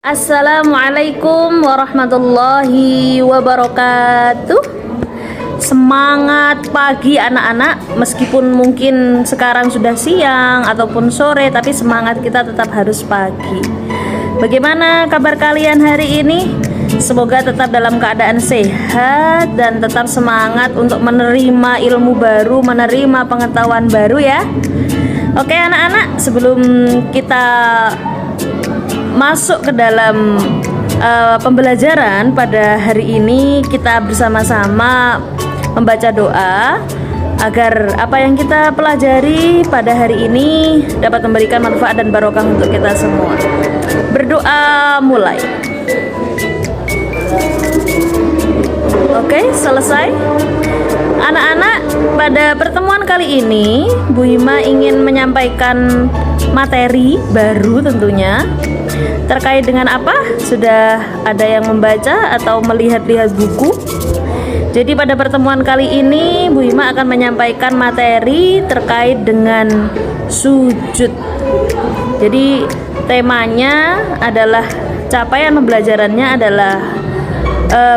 Assalamualaikum warahmatullahi wabarakatuh. Semangat pagi anak-anak, meskipun mungkin sekarang sudah siang ataupun sore, tapi semangat kita tetap harus pagi. Bagaimana kabar kalian hari ini? Semoga tetap dalam keadaan sehat dan tetap semangat untuk menerima ilmu baru, menerima pengetahuan baru ya. Oke anak-anak, sebelum kita masuk ke dalam pembelajaran pada hari ini, kita bersama-sama membaca doa agar apa yang kita pelajari pada hari ini dapat memberikan manfaat dan barokah untuk kita semua. Berdoa mulai. Oke, selesai. Anak-anak, pada pertemuan kali ini Bu Hima ingin menyampaikan materi baru tentunya. Terkait dengan apa? Sudah ada yang membaca atau melihat-lihat buku? Jadi pada pertemuan kali ini Bu Hima akan menyampaikan materi terkait dengan sujud. Jadi temanya adalah, capaian pembelajarannya adalah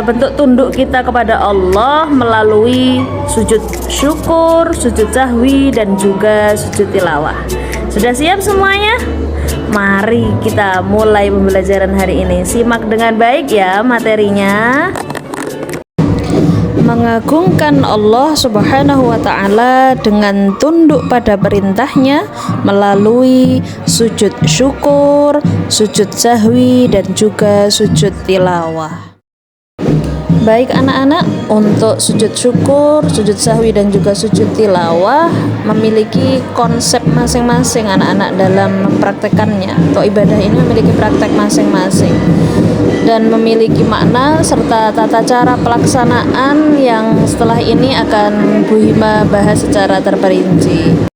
bentuk tunduk kita kepada Allah melalui sujud syukur, sujud sahwi, dan juga sujud tilawah. Sudah siap semuanya? Mari kita mulai pembelajaran hari ini. Simak dengan baik ya materinya. Mengagungkan Allah Subhanahu wa ta'ala dengan tunduk pada perintahnya melalui sujud syukur, sujud sahwi, dan juga sujud tilawah. Baik anak-anak, untuk sujud syukur, sujud sahwi, dan juga sujud tilawah memiliki konsep masing-masing anak-anak dalam mempraktekannya. Atau ibadah ini memiliki praktek masing-masing dan memiliki makna serta tata cara pelaksanaan yang setelah ini akan Bu Hima bahas secara terperinci.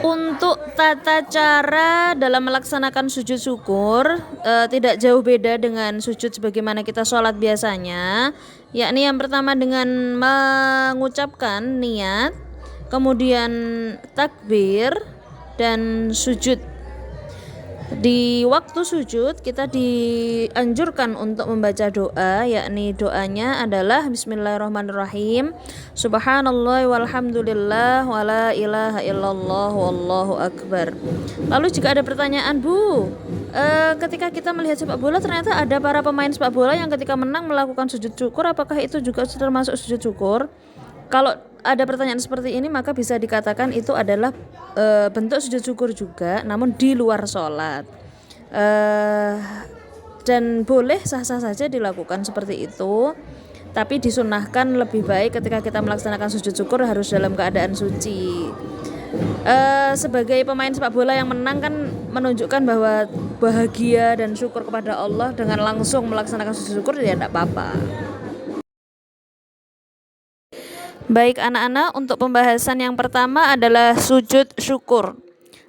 Untuk tata cara dalam melaksanakan sujud syukur tidak jauh beda dengan sujud sebagaimana kita sholat biasanya, yakni yang pertama dengan mengucapkan niat, kemudian takbir, dan sujud. Di waktu sujud kita dianjurkan untuk membaca doa, yakni doanya adalah Bismillahirrahmanirrahim, Subhanallah walhamdulillah wala ilaha illallah wallahu akbar. Lalu jika ada pertanyaan, Bu, ketika kita melihat sepak bola ternyata ada para pemain sepak bola yang ketika menang melakukan sujud syukur, apakah itu juga termasuk sujud syukur? Kalau ada pertanyaan seperti ini, maka bisa dikatakan itu adalah bentuk sujud syukur juga, namun di luar sholat, dan boleh sah-sah saja dilakukan seperti itu. Tapi disunahkan lebih baik ketika kita melaksanakan sujud syukur harus dalam keadaan suci. Sebagai pemain sepak bola yang menang kan menunjukkan bahwa bahagia dan syukur kepada Allah dengan langsung melaksanakan sujud syukur, ya tidak apa-apa. Baik anak-anak, untuk pembahasan yang pertama adalah sujud syukur.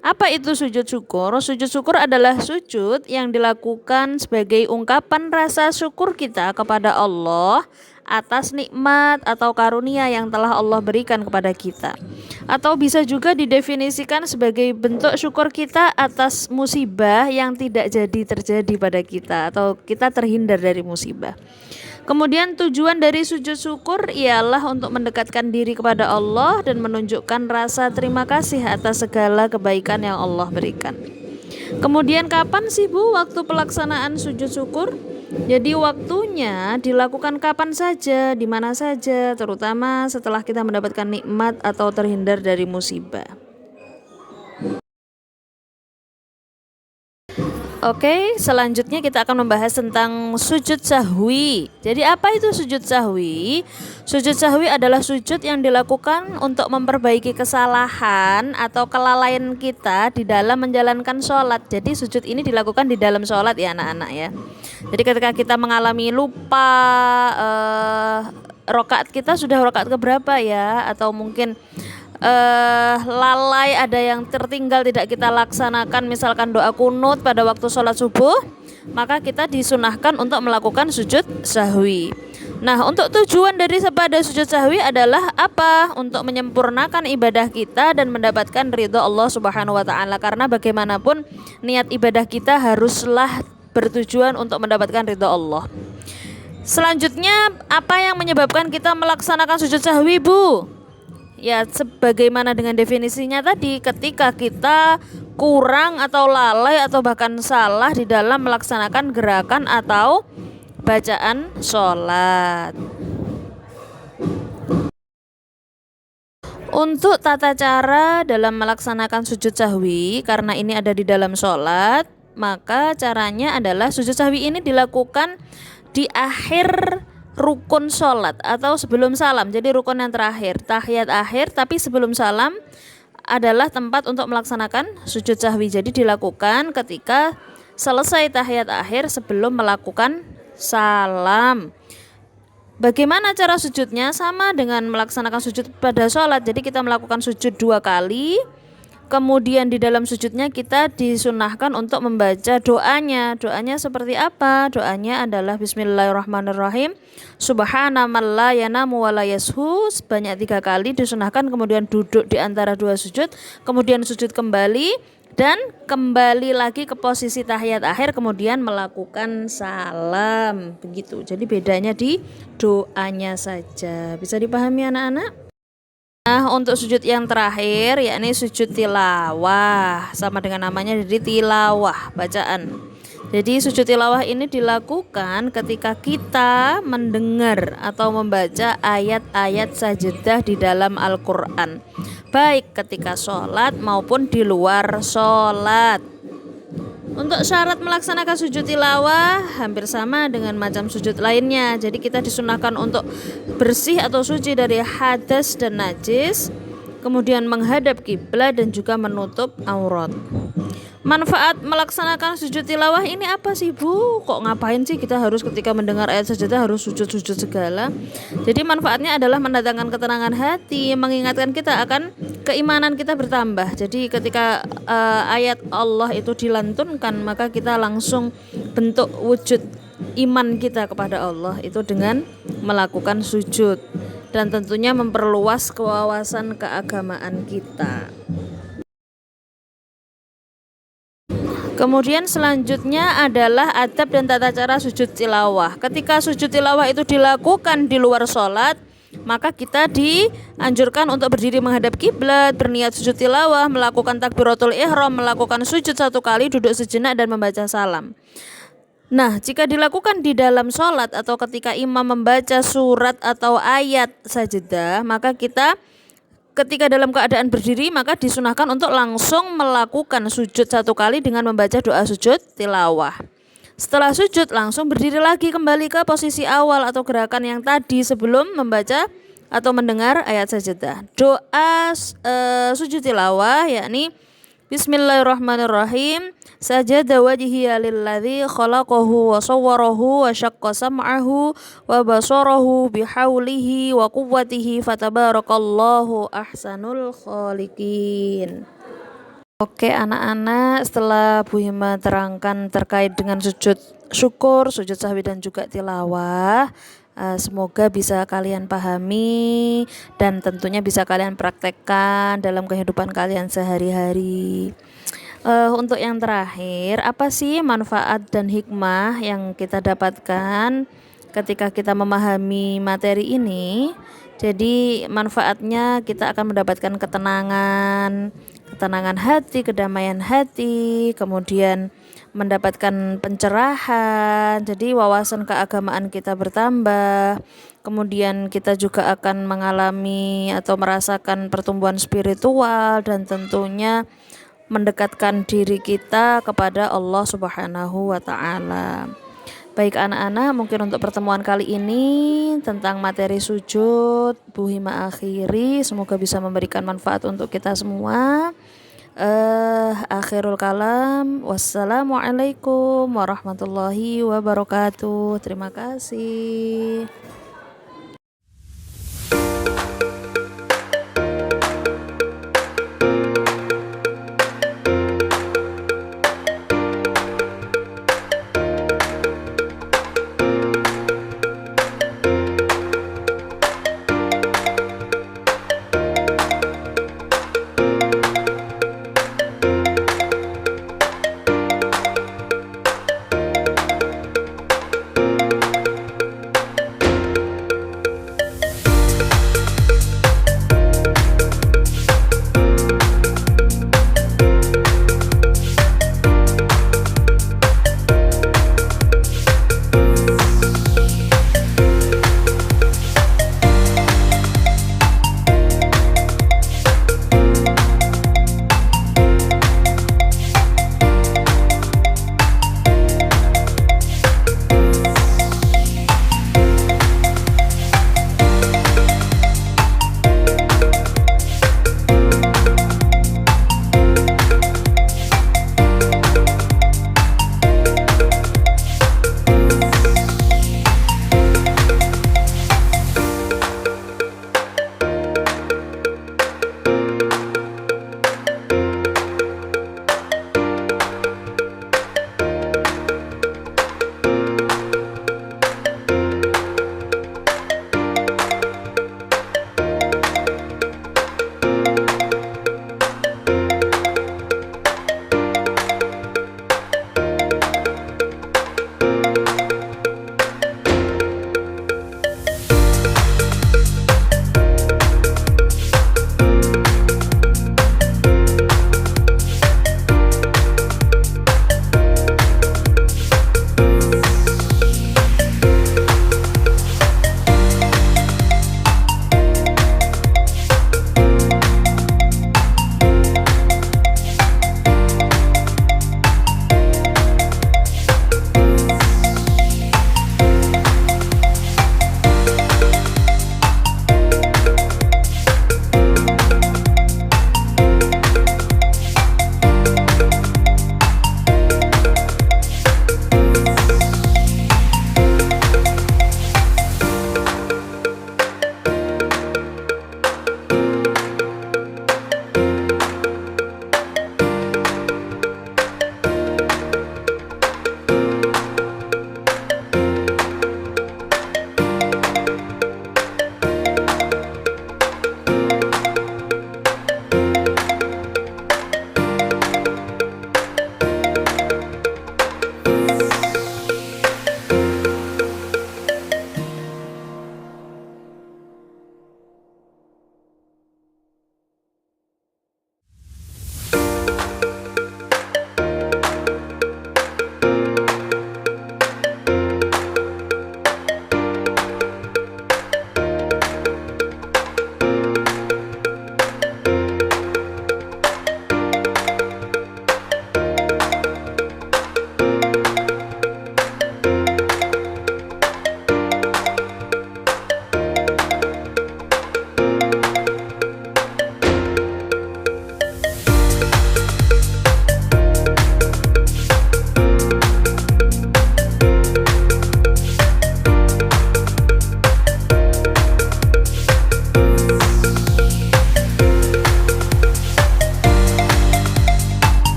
Apa itu sujud syukur? Sujud syukur adalah sujud yang dilakukan sebagai ungkapan rasa syukur kita kepada Allah atas nikmat atau karunia yang telah Allah berikan kepada kita. Atau bisa juga didefinisikan sebagai bentuk syukur kita atas musibah yang tidak jadi terjadi pada kita, atau kita terhindar dari musibah. Kemudian tujuan dari sujud syukur ialah untuk mendekatkan diri kepada Allah dan menunjukkan rasa terima kasih atas segala kebaikan yang Allah berikan. Kemudian kapan sih Bu waktu pelaksanaan sujud syukur? Jadi waktunya dilakukan kapan saja, di mana saja, terutama setelah kita mendapatkan nikmat atau terhindar dari musibah. Oke, selanjutnya kita akan membahas tentang sujud sahwi. Jadi apa itu sujud sahwi? Sujud sahwi adalah sujud yang dilakukan untuk memperbaiki kesalahan atau kelalaian kita di dalam menjalankan sholat. Jadi sujud ini dilakukan di dalam sholat ya anak-anak ya. Jadi ketika kita mengalami lupa, rokaat kita sudah rokaat keberapa ya, atau mungkin lalai, ada yang tertinggal tidak kita laksanakan, misalkan doa kunut pada waktu sholat subuh, maka kita disunahkan untuk melakukan sujud sahwi. Nah, untuk tujuan dari pada sujud sahwi adalah apa? Untuk menyempurnakan ibadah kita dan mendapatkan ridho Allah Subhanahu wa ta'ala. Karena bagaimanapun niat ibadah kita haruslah bertujuan untuk mendapatkan ridha Allah. Selanjutnya, apa yang menyebabkan kita melaksanakan sujud sahwi, Bu? Ya, sebagaimana dengan definisinya tadi, ketika kita kurang atau lalai atau bahkan salah di dalam melaksanakan gerakan atau bacaan sholat. Untuk tata cara dalam melaksanakan sujud sahwi, karena ini ada di dalam sholat, maka caranya adalah sujud sahwi ini dilakukan di akhir rukun sholat atau sebelum salam. Jadi rukun yang terakhir, tahiyat akhir, tapi sebelum salam adalah tempat untuk melaksanakan sujud sahwi. Jadi dilakukan ketika selesai tahiyat akhir sebelum melakukan salam. Bagaimana cara sujudnya? Sama dengan melaksanakan sujud pada sholat. Jadi kita melakukan sujud 2 kali. Kemudian di dalam sujudnya kita disunahkan untuk membaca doanya. Doanya seperti apa? Doanya adalah Bismillahirrahmanirrahim. Subhana man la yanamu wa la yashu, sebanyak 3 kali disunahkan. Kemudian duduk di antara 2 sujud. Kemudian sujud kembali dan kembali lagi ke posisi tahiyat akhir. Kemudian melakukan salam. Begitu. Jadi bedanya di doanya saja. Bisa dipahami anak-anak? Nah, untuk sujud yang terakhir yakni sujud tilawah, sama dengan namanya, jadi tilawah, bacaan. Jadi sujud tilawah ini dilakukan ketika kita mendengar atau membaca ayat-ayat sajadah di dalam Al-Quran, baik ketika sholat maupun di luar sholat. Untuk syarat melaksanakan sujud tilawah hampir sama dengan macam sujud lainnya. Jadi kita disunahkan untuk bersih atau suci dari hadas dan najis, kemudian menghadap kiblat dan juga menutup aurat. Manfaat melaksanakan sujud tilawah ini apa sih, Bu? Kok ngapain sih kita harus ketika mendengar ayat sajadah harus sujud-sujud segala? Jadi manfaatnya adalah mendatangkan ketenangan hati, mengingatkan kita akan keimanan kita bertambah. Jadi ketika ayat Allah itu dilantunkan, maka kita langsung bentuk wujud iman kita kepada Allah itu dengan melakukan sujud, dan tentunya memperluas kewawasan keagamaan kita. Kemudian selanjutnya adalah adab dan tata cara sujud tilawah. Ketika sujud tilawah itu dilakukan di luar sholat, maka kita dianjurkan untuk berdiri menghadap kiblat, berniat sujud tilawah, melakukan takbiratul ihram, melakukan sujud 1 kali, duduk sejenak dan membaca salam. Nah, jika dilakukan di dalam sholat atau ketika imam membaca surat atau ayat sajadah, maka kita ketika dalam keadaan berdiri maka disunahkan untuk langsung melakukan sujud 1 kali dengan membaca doa sujud tilawah. Setelah sujud langsung berdiri lagi kembali ke posisi awal atau gerakan yang tadi sebelum membaca atau mendengar ayat sajadah. Doa sujud tilawah yakni Bismillahirrahmanirrahim. Sajada wajhiya lilladzi khalaqahu wa sawwarahu wa syaqqa sam'ahu wa basarahu bihaulihi wa quwwatihi fatabarakallahu ahsanul khaliqin. Oke anak-anak, setelah Bu Hima terangkan terkait dengan sujud syukur, sujud sahwi dan juga tilawah, semoga bisa kalian pahami dan tentunya bisa kalian praktekkan dalam kehidupan kalian sehari-hari. Untuk yang terakhir, apa sih manfaat dan hikmah yang kita dapatkan ketika kita memahami materi ini? Jadi manfaatnya kita akan mendapatkan ketenangan hati, kedamaian hati, kemudian mendapatkan pencerahan. Jadi wawasan keagamaan kita bertambah. Kemudian kita juga akan mengalami atau merasakan pertumbuhan spiritual dan tentunya mendekatkan diri kita kepada Allah Subhanahu wa ta'ala. Baik anak-anak, mungkin untuk pertemuan kali ini tentang materi sujud Bu Hima akhiri, semoga bisa memberikan manfaat untuk kita semua. Akhirul kalam, wassalamualaikum warahmatullahi wabarakatuh. Terima kasih.